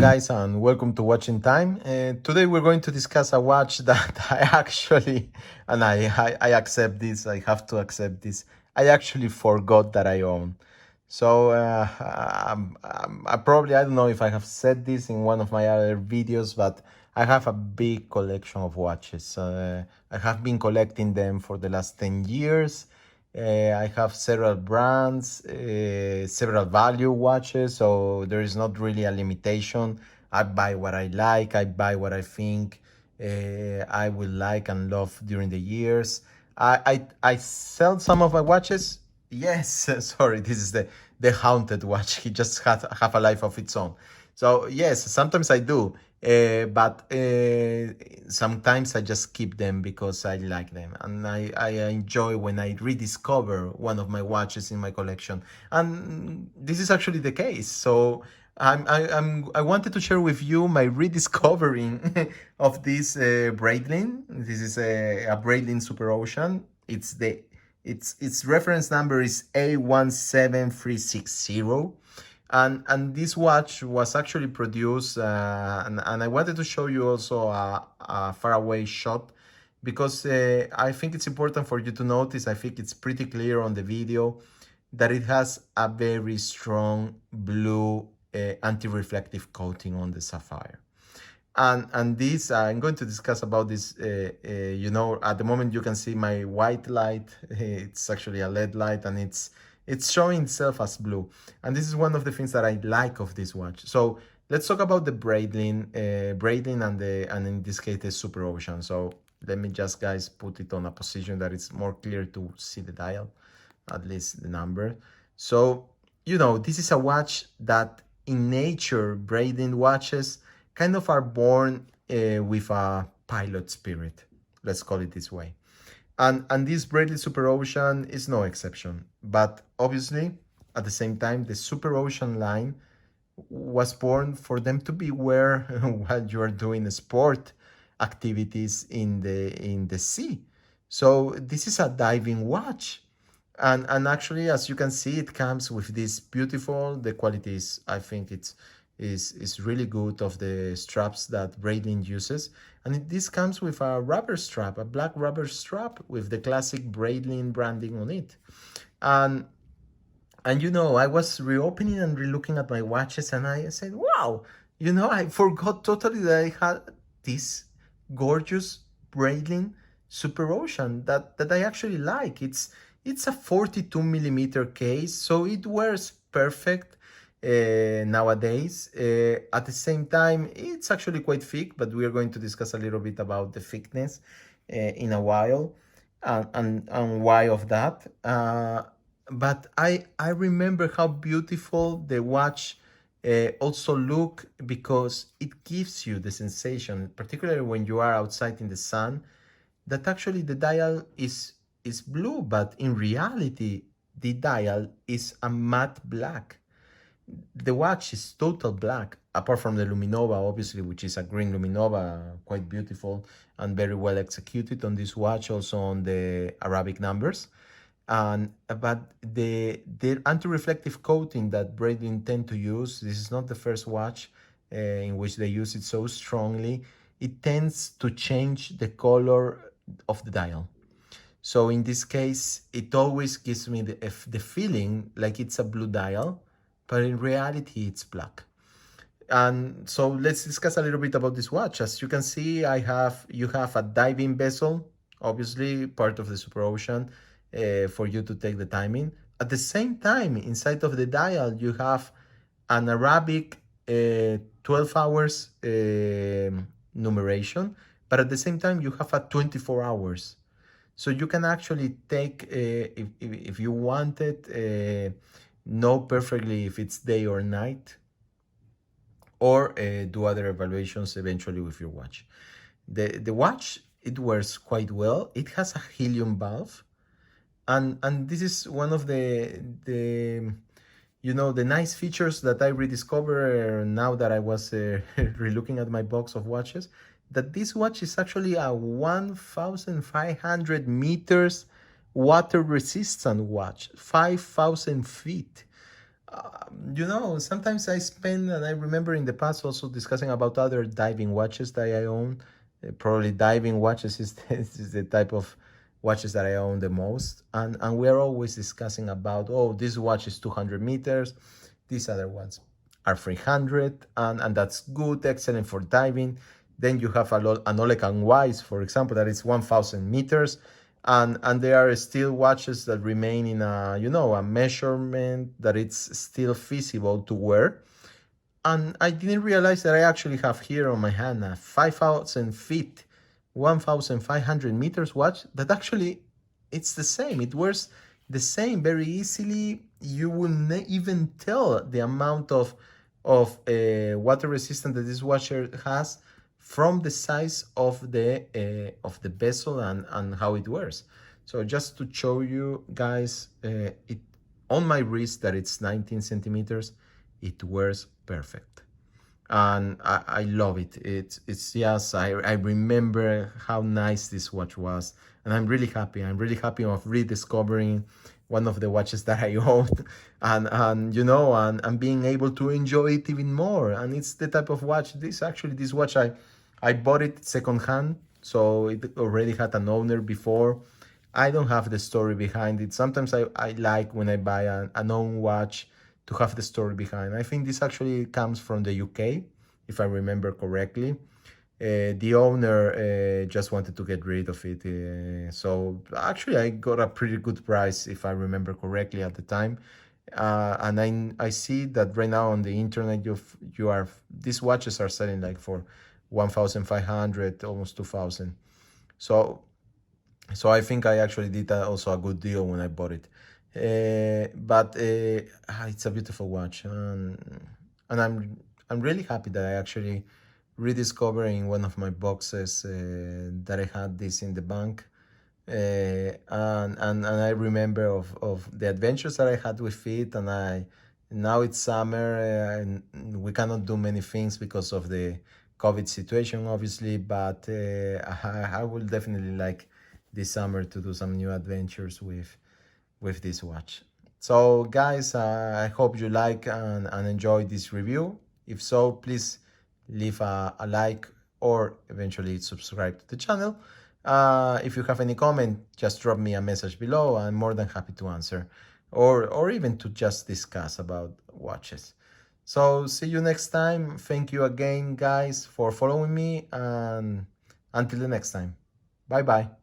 guys, and welcome to Watching Time. Today we're going to discuss a watch that I actually, and I accept this, I have to accept this, I actually forgot that I own. So I don't know if I have said this in one of my other videos, but I have a big collection of watches. I have been collecting them for the last 10 years. I have several brands, several value watches, so there is not really a limitation. I buy what I like, I buy what I think I will like and love during the years. I sell some of my watches. Yes, sorry, this is the haunted watch. He just had have a life of its own. So yes, sometimes I do, but sometimes I just keep them because I like them, and I enjoy when I rediscover one of my watches in my collection, and this is actually the case. So I wanted to share with you my rediscovering of this Breitling. This is a Breitling SuperOcean. Its reference number is A17360. And this watch was actually produced, and I wanted to show you also a faraway shot because I think it's important for you to notice. I think it's pretty clear on the video that it has a very strong blue anti-reflective coating on the sapphire. And this I'm going to discuss about this. At the moment you can see my white light. It's actually a LED light, and it's showing itself as blue. And this is one of the things that I like of this watch. So let's talk about the Breitling and in this case the SuperOcean. So let me just, guys, put it on a position that it's more clear to see the dial, at least the number. So this is a watch that in nature Breitling watches kind of are born with a pilot spirit, let's call it this way. And this Breitling SuperOcean is no exception. But obviously, at the same time, the SuperOcean line was born for them to be where while you are doing sport activities in the sea. So this is a diving watch. And actually, as you can see, it comes with this beautiful, the quality is, I think is really good, of the straps that Breitling uses. And this comes with a rubber strap, a black rubber strap with the classic Breitling branding on it. And I was reopening and relooking at my watches, and I said, wow, I forgot totally that I had this gorgeous Breitling SuperOcean that I actually like. It's a 42 millimeter case, so it wears perfect nowadays. At the same time, it's actually quite thick, but we are going to discuss a little bit about the thickness in a while, and why of that. But I remember how beautiful the watch also look, because it gives you the sensation, particularly when you are outside in the sun, that actually the dial is blue, but in reality the dial is a matte black. The watch is total black, apart from the Luminova, obviously, which is a green Luminova, quite beautiful and very well executed on this watch, also on the Arabic numbers. But the anti-reflective coating that Breitling tend to use, this is not the first watch in which they use it so strongly. It tends to change the color of the dial. So in this case, it always gives me the feeling like it's a blue dial, but in reality it's black. And so let's discuss a little bit about this watch. As you can see, you have a diving bezel, obviously part of the SuperOcean, for you to take the timing. At the same time, inside of the dial, you have an Arabic 12 hours numeration, but at the same time, you have a 24 hours. So you can actually take, if you want it, know perfectly if it's day or night, or do other evaluations eventually with your watch. The watch, it wears quite well. It has a helium valve, and this is one of the nice features that I rediscovered now that I was relooking at my box of watches, that this watch is actually a 1,500 meters water resistant watch, 5,000 feet. Sometimes I spend, and I remember in the past also discussing about other diving watches that I own. Probably diving watches is, is the type of watches that I own the most. And we are always discussing about, oh, this watch is 200 meters, these other ones are 300, and that's good, excellent for diving. Then you have an Oleg and Wise, for example, that is 1,000 meters, and there are still watches that remain in a measurement that it's still feasible to wear. And I didn't realize that I actually have here on my hand a 5,000 feet, 1,500 meters watch that actually it's the same. It wears the same very easily. You will even tell the amount of water resistance that this watcher has from the size of the bezel and how it wears. So just to show you guys, it on my wrist that it's 19 centimeters, it wears perfect, and I love it. It's just I remember how nice this watch was, and I'm really happy. I'm really happy of rediscovering one of the watches that I owned, and being able to enjoy it even more. And it's the type of watch. This watch I bought it secondhand, so it already had an owner before. I don't have the story behind it. Sometimes I like when I buy an own watch to have the story behind. I think this actually comes from the UK, if I remember correctly. The owner just wanted to get rid of it. So actually I got a pretty good price, if I remember correctly at the time. And I see that right now on the internet, these watches are selling like for 1,500, almost 2,000. So I think I actually did also a good deal when I bought it. But it's a beautiful watch, and I'm really happy that I actually rediscovered in one of my boxes that I had this in the bank. And I remember of the adventures that I had with it, and now it's summer, and we cannot do many things because of the COVID situation, obviously. But I will definitely like this summer to do some new adventures with this watch. So guys, I hope you like and enjoy this review. If so, please leave a like or eventually subscribe to the channel. If you have any comment, just drop me a message below. I'm more than happy to answer, or even to just discuss about watches. So see you next time. Thank you again, guys, for following me, and until the next time. Bye bye.